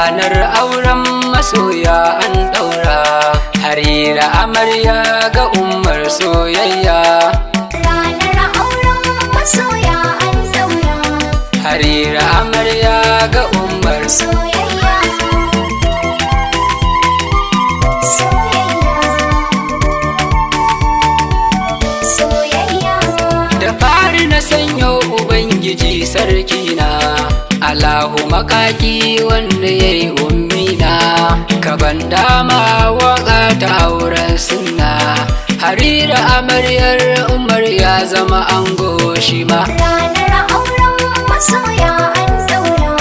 ranar auren masoya an daura, harira amarya ga ummar soyayya. Ranar auren masoya an daura, harira amarya ga ummar soyayya. Soyayya, soyayya. Da fari na sanyo ubangiji sarki na, Allahu makaki wanda ya yi ummina, kaban dama waka ta auren sunna, harira amaryar umar ya zama ango shi ma. Ranar auren masoya an daura,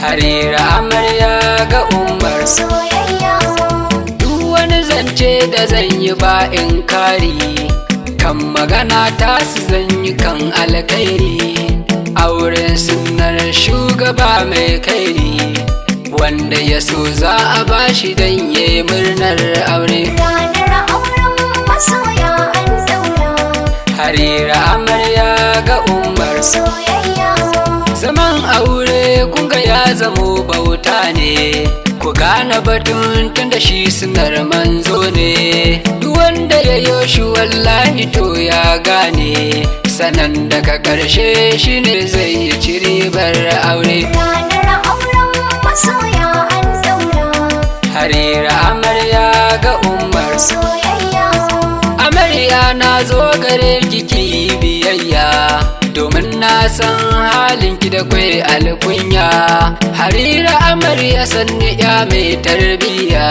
harira amarya ga umar soyayya. duk wani zance da zan yi ba in kari, kan magana ta su zan yi kan alkairi, auren sunnar shugaba mai kairi, wanda ya so za a bashi dan ya murnar aure. Ranar auren masoya an daura, harira amarya ga umar soyayya. zaman aure kunga ya zamo bauta ne, ku gane batun tunda shi sunar manzo ne, duk wanda ya yo shi wallahi to ya gane, sanan daga ƙarshe shine zai yi ci ribar aure. Ranar auren masoya an daura, harira amarya ga umar soyayya. amarya na zo gare kiki biyayya, domin na san halinki da kwai alkunya, harira amarya sanni ya mai tarbiya,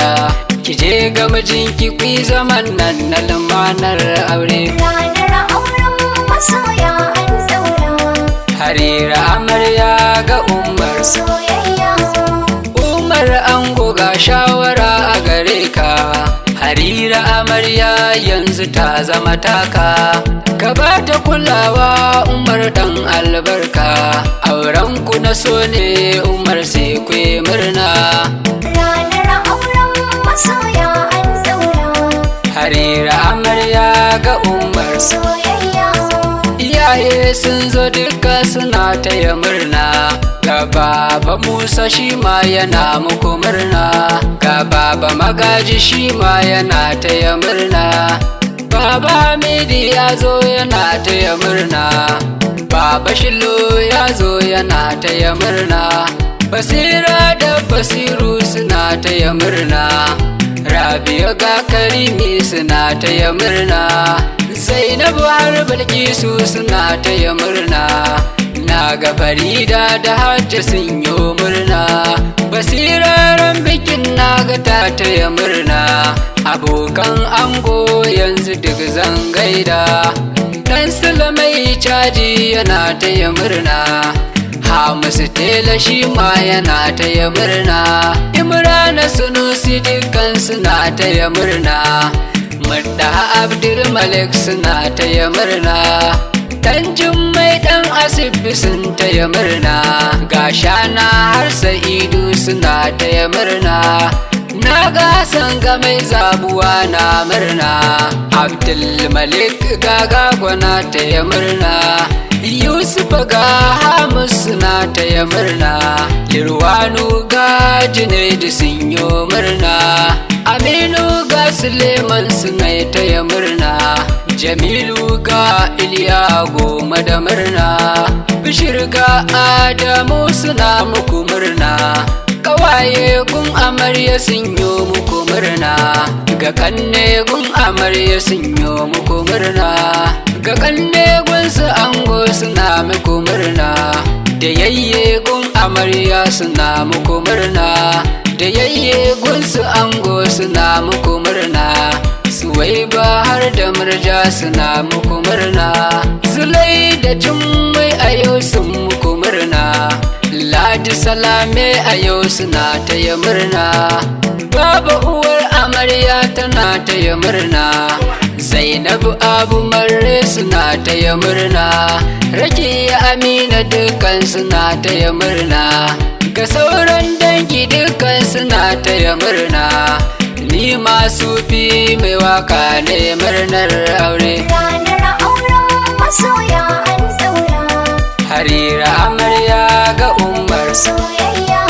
ki je ga mijinki ku zaman nan na lumanar aure. Ranar auren masoya an daura, harira amarya ga umar soyayya. umar ango ga shawara a gare ka, harira amarya yanzu ta zama taka, ka ba ta kulawa umar dan albarka, auren ku na so ne umar sai ku yi murna. Ranar auren masoya an daura, harira amarya ga umar soyayya. iyaye sun zo duka suna taya murna, ga baba musa shi ma yana muku murna, ga baba magaji shi ma yana taya murna, baba midi ya zo yana taya murna, baba shilo ya zo yana taya murna, basira da basiru suna taya murna, Rabi'u ga Karimi suna taya murna, Zainabu har Bilkisu suna taya murna, na ga Farida da Hajja sun yi murna, basiraran bikin na ga ta taya murna, abokan ango yanzu duk zan gaida, dan Sulamai caji yana taya murna, Hamisu tela shi ma yana taya murna, Imrana Sunusi dukkan suna taya murna, Mudda Abdulmalik suna taya murna, dan Jummai dan Asibi sun taya murna, ga Shana har Sa'idu suna taya murna, na ga Sanga mai zabuwa na murna, Abdulmalik gaga gwana taya murna, Yusuf ga Hamus suna taya murna, Lirwanu ga Junaidu sun yi murna, Aminu ga Suleiman suna taya murna, Jamilu ga Iliya goma da murna, Bishir ga Adamu suna muku murna, kawaye gun amarya sun yi muku murna, ga kanne gun amarya sun yi muku murna, ga kanne gun su ango suna muku murna, da yayye gun amarya suna muku murna, da yayye gun su ango suna muku murna, Suwaiba har da Murja suna muku murna, Zulai da Jummai a yau sun muku murna, Ladi Salame a yau suna taya murna, Baba uwar amarya tana taya murna, Zainabu Abu Marre suna taya murna, Rakiya Amina dukkan suna taya murna, ga sauran dangi dukkan suna taya murna, ni masu fi mai waka ne murnar aure. Ranar auren masoya an daura, harira amarya ga umar soyayya.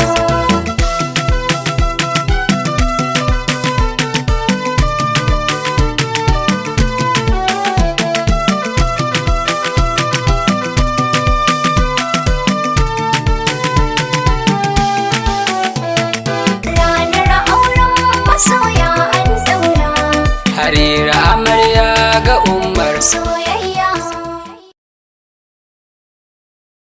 Harira amarya ga Umar. Soyayya